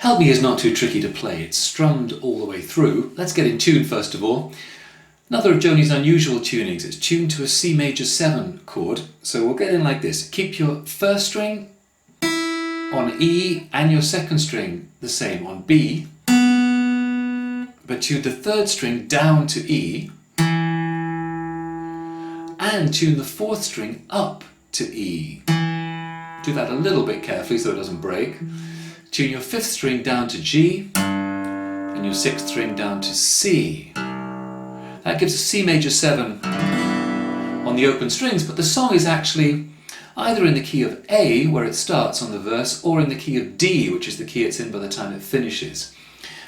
Help Me is not too tricky to play. It's strummed all the way through. Let's get in tune first of all. Another of Joni's unusual tunings. It's tuned to a C major 7 chord. So we'll get in like this. Keep your first string on E and your second string the same on B, but tune the third string down to E and tune the fourth string up to E. Do that a little bit carefully so it doesn't break. Tune your fifth string down to G and your sixth string down to C. That gives a C major 7 on the open strings, but the song is actually either in the key of A, where it starts on the verse, or in the key of D, which is the key it's in by the time it finishes.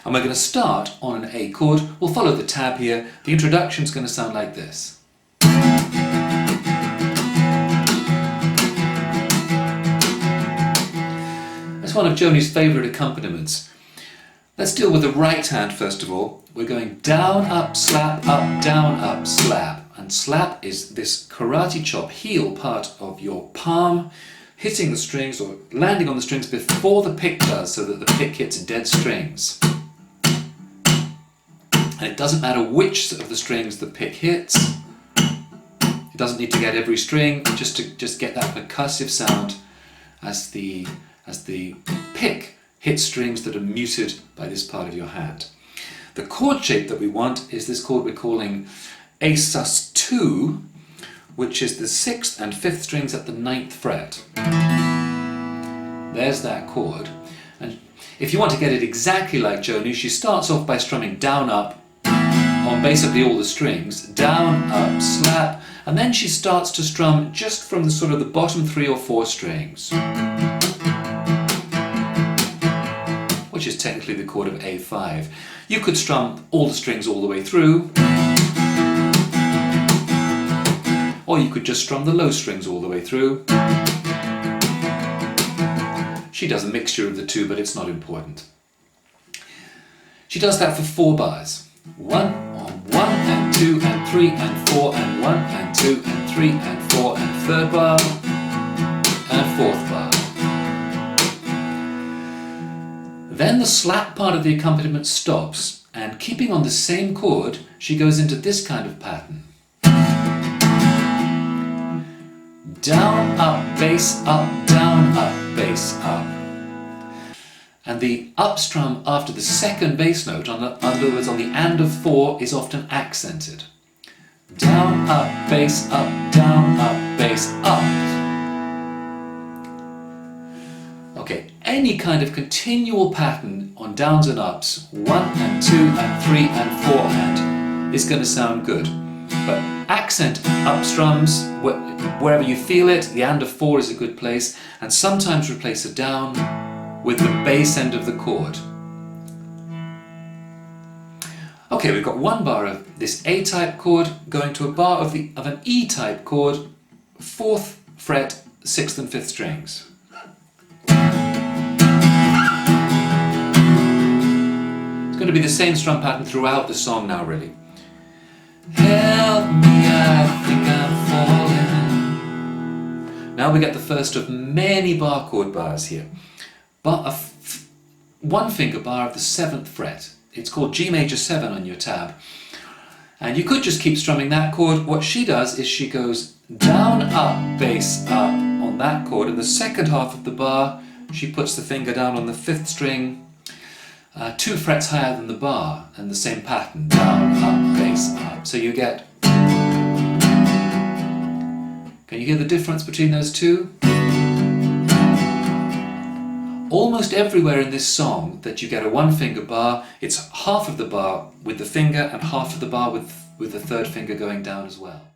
And we're going to start on an A chord. We'll follow the tab here. The introduction is going to sound like this. That's one of Joni's favourite accompaniments. Let's deal with the right hand first of all. We're going down, up, slap, slap. And slap is this karate chop heel part of your palm hitting the strings or landing on the strings before the pick does, so that the pick hits dead strings. And it doesn't matter which of the strings the pick hits. It doesn't need to get every string, just get that percussive sound as the pick hits strings that are muted by this part of your hand. The chord shape that we want is this chord we're calling A sus2, which is the 6th and 5th strings at the 9th fret. There's that chord. And if you want to get it exactly like Joni, she starts off by strumming down, up on basically all the strings, down, up, slap, and then she starts to strum just from the sort of the bottom 3 or 4 strings, which is technically the chord of A5. You could strum all the strings all the way through, or you could just strum the low strings all the way through. She does a mixture of the two, but it's not important. She does that for 4 bars. 1 on 1 and 2 and 3 and 4 and 1 and 2 and 3 and 4 and 3rd bar and 4th bar. Then the slap part of the accompaniment stops, and keeping on the same chord, she goes into this kind of pattern. Down, up, bass, up, down, up, bass, up. And the up strum after the second bass note, in other words on the and of 4, is often accented. Down, up, bass, up, down, up, bass, up. Okay, any kind of continual pattern on downs and ups, 1 and 2 and 3 and 4 and, is going to sound good. But accent up strums, wherever you feel it, the and of 4 is a good place, and sometimes replace a down with the bass end of the chord. Okay, we've got 1 bar of this A-type chord going to a bar of an E-type chord, 4th fret, 6th and 5th strings. It's going to be the same strum pattern throughout the song now, really. Help me, I think I'm falling. Now we get the first of many bar chord bars here. But a 1 finger bar of the 7th fret. It's called G major 7 on your tab. And you could just keep strumming that chord. What she does is she goes down, up, bass, up on that chord. In the second half of the bar, she puts the finger down on the 5th string, 2 frets higher than the bar, and the same pattern, down, up, bass, up. So you get... Can you hear the difference between those two? Almost everywhere in this song that you get a 1 finger bar, it's half of the bar with the finger and half of the bar with the 3rd finger going down as well.